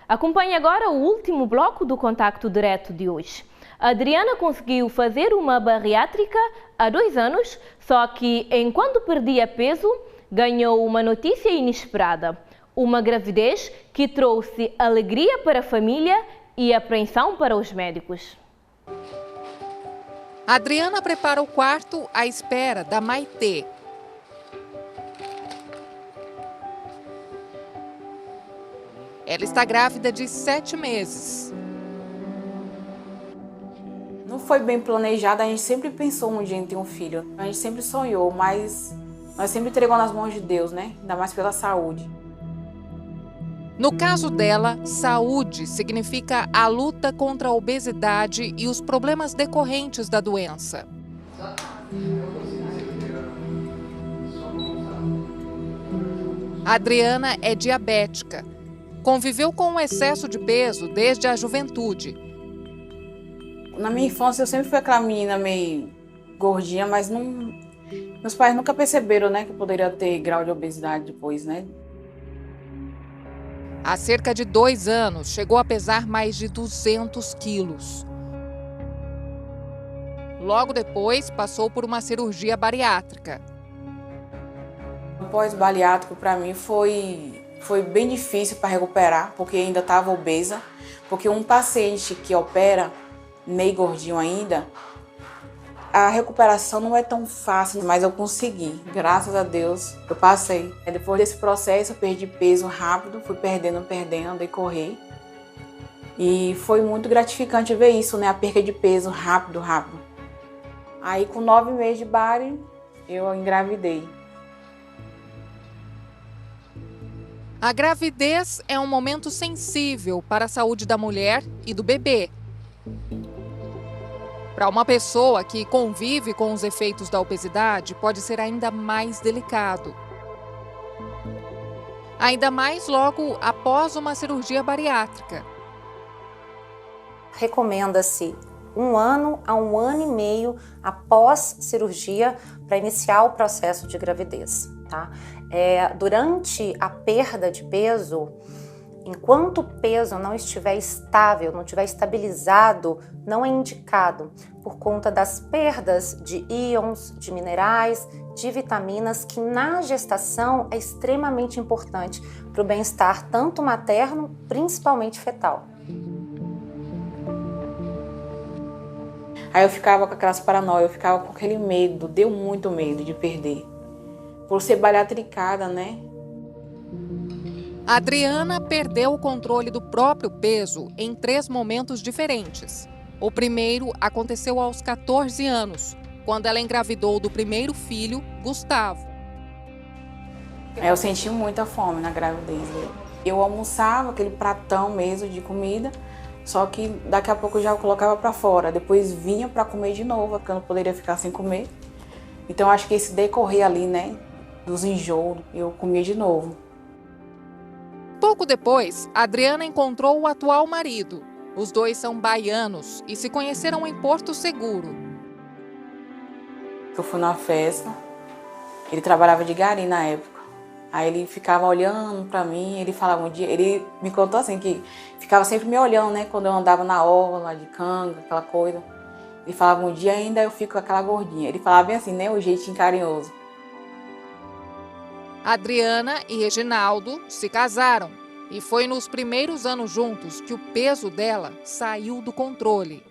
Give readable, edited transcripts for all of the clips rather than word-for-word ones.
Acompanhe agora o último bloco do Contacto Direto de hoje. A Adriana conseguiu fazer uma bariátrica há 2 anos, só que enquanto perdia peso, ganhou uma notícia inesperada. Uma gravidez que trouxe alegria para a família e apreensão para os médicos. A Adriana prepara o quarto à espera da Maitê. Ela está grávida de 7 meses. Não foi bem planejado, a gente sempre pensou um dia em ter um filho. A gente sempre sonhou, mas nós sempre entregamos nas mãos de Deus, né? Ainda mais pela saúde. No caso dela, saúde significa a luta contra a obesidade e os problemas decorrentes da doença. A Adriana é diabética. Conviveu com um excesso de peso desde a juventude. Na minha infância eu sempre fui aquela menina meio gordinha, mas meus pais nunca perceberam, né, que eu poderia ter grau de obesidade depois, né? Há cerca de 2 anos, chegou a pesar mais de 200 quilos. Logo depois, passou por uma cirurgia bariátrica. O pós-bariátrico para mim foi bem difícil para recuperar, porque ainda estava obesa. Porque um paciente que opera meio gordinho ainda, a recuperação não é tão fácil, mas eu consegui. Graças a Deus, eu passei. Depois desse processo, eu perdi peso rápido, fui perdendo, decorrer. E foi muito gratificante ver isso, né? A perda de peso rápido. Aí, com 9 meses de bari, eu engravidei. A gravidez é um momento sensível para a saúde da mulher e do bebê. Para uma pessoa que convive com os efeitos da obesidade, pode ser ainda mais delicado. Ainda mais logo após uma cirurgia bariátrica. Recomenda-se 1 ano a 1 ano e meio após cirurgia para iniciar o processo de gravidez, tá? Durante a perda de peso, enquanto o peso não estiver estável, não estiver estabilizado, não é indicado por conta das perdas de íons, de minerais, de vitaminas, que na gestação é extremamente importante para o bem-estar tanto materno, principalmente fetal. Aí eu ficava com aquelas paranoias, eu ficava com aquele medo, deu muito medo de perder. Por ser bariatricada, né? A Adriana perdeu o controle do próprio peso em 3 momentos diferentes. O primeiro aconteceu aos 14 anos, quando ela engravidou do primeiro filho, Gustavo. Eu senti muita fome na gravidez. Eu almoçava aquele pratão mesmo de comida, só que daqui a pouco eu já colocava para fora. Depois vinha para comer de novo, porque eu não poderia ficar sem comer. Então acho que esse decorrer ali, né, dos enjoos, eu comia de novo. Pouco depois, a Adriana encontrou o atual marido. Os dois são baianos e se conheceram em Porto Seguro. Eu fui numa festa, ele trabalhava de gari na época. Aí ele ficava olhando pra mim, ele falava um dia, ele me contou assim que ficava sempre me olhando, né, quando eu andava na orla de canga, aquela coisa. Ele falava um dia ainda eu fico com aquela gordinha. Ele falava bem assim, né, o jeitinho carinhoso. Adriana e Reginaldo se casaram e foi nos primeiros anos juntos que o peso dela saiu do controle.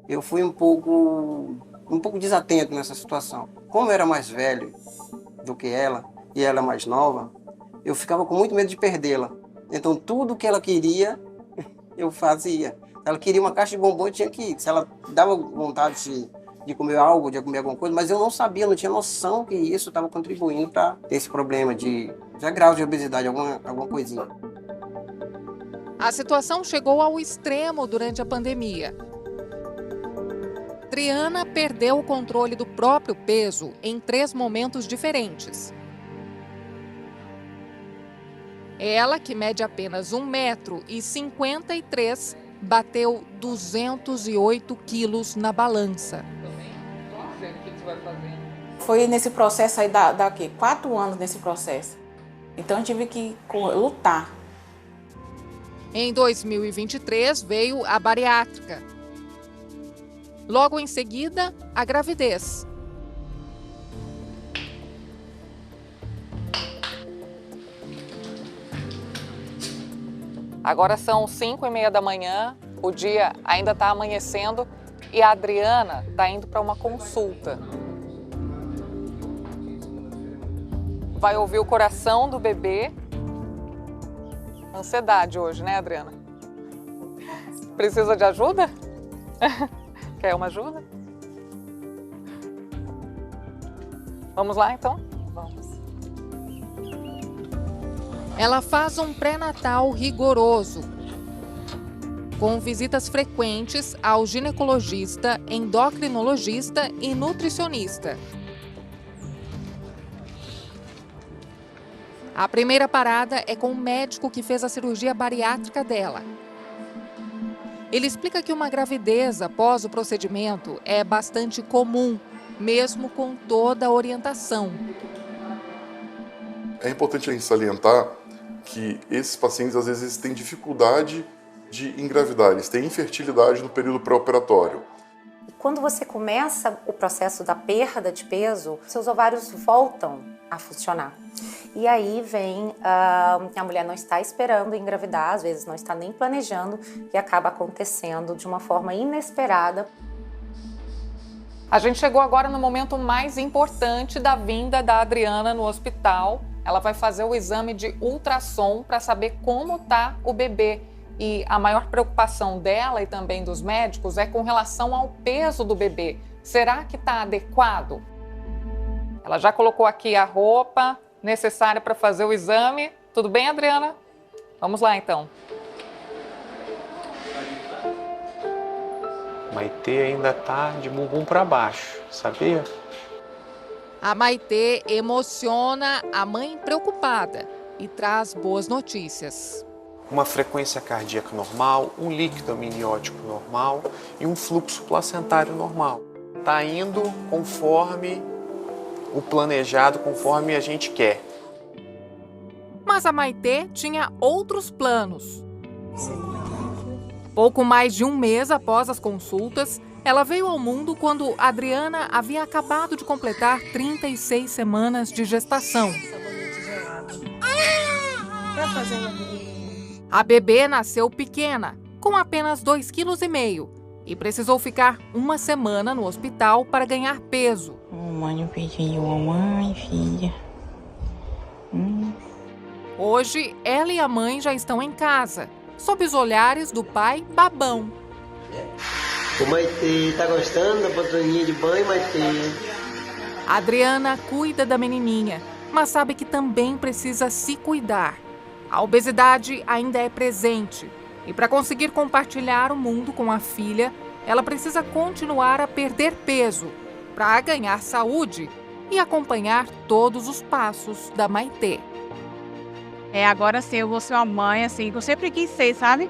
Eu fui um pouco desatento nessa situação. Como eu era mais velho do que ela e ela mais nova, eu ficava com muito medo de perdê-la. Então tudo que ela queria, eu fazia. Se ela queria uma caixa de bombom, eu tinha que ir. Se ela dava vontade de comer algo, de comer alguma coisa, mas eu não sabia, não tinha noção que isso estava contribuindo para esse problema de grau de obesidade, alguma coisinha. A situação chegou ao extremo durante a pandemia. Adriana perdeu o controle do próprio peso em 3 momentos diferentes. Ela, que mede apenas 1,53 m, bateu 208 quilos na balança. Foi nesse processo aí, quê? 4 anos nesse processo. Então eu tive que lutar. Em 2023 veio a bariátrica. Logo em seguida, a gravidez. Agora são 5h30 da manhã, o dia ainda está amanhecendo e a Adriana está indo para uma consulta. Vai ouvir o coração do bebê. Ansiedade hoje, né, Adriana? Precisa de ajuda? Quer uma ajuda? Vamos lá, então? Vamos. Ela faz um pré-natal rigoroso, com visitas frequentes ao ginecologista, endocrinologista e nutricionista. A primeira parada é com o médico que fez a cirurgia bariátrica dela. Ele explica que uma gravidez após o procedimento é bastante comum, mesmo com toda a orientação. É importante a gente salientar que esses pacientes às vezes têm dificuldade de engravidar, eles têm infertilidade no período pré-operatório. Quando você começa o processo da perda de peso, seus ovários voltam a funcionar. E aí vem, a mulher não está esperando engravidar, às vezes não está nem planejando e acaba acontecendo de uma forma inesperada. A gente chegou agora no momento mais importante da vinda da Adriana no hospital. Ela vai fazer o exame de ultrassom para saber como está o bebê. E a maior preocupação dela e também dos médicos é com relação ao peso do bebê. Será que está adequado? Ela já colocou aqui a roupa necessária para fazer o exame. Tudo bem, Adriana? Vamos lá, então. Maitê ainda tá de bumbum para baixo, sabia? A Maitê emociona a mãe preocupada e traz boas notícias. Uma frequência cardíaca normal, um líquido amniótico normal e um fluxo placentário normal. Tá indo conforme o planejado, conforme a gente quer. Mas a Maitê tinha outros planos. Pouco mais de um mês após as consultas, ela veio ao mundo quando Adriana havia acabado de completar 36 semanas de gestação. A bebê nasceu pequena, com apenas 2,5 kg, e precisou ficar uma semana no hospital para ganhar peso. Mamãe, eu pedi mamãe, filha. Hoje, ela e a mãe já estão em casa, sob os olhares do pai babão. Ô Maitê, tá gostando da poltroninha de banho, Maitê? A Adriana cuida da menininha, mas sabe que também precisa se cuidar. A obesidade ainda é presente e para conseguir compartilhar o mundo com a filha, ela precisa continuar a perder peso para ganhar saúde e acompanhar todos os passos da Maitê. Agora sim, eu vou ser uma mãe, assim, que eu sempre quis ser, sabe?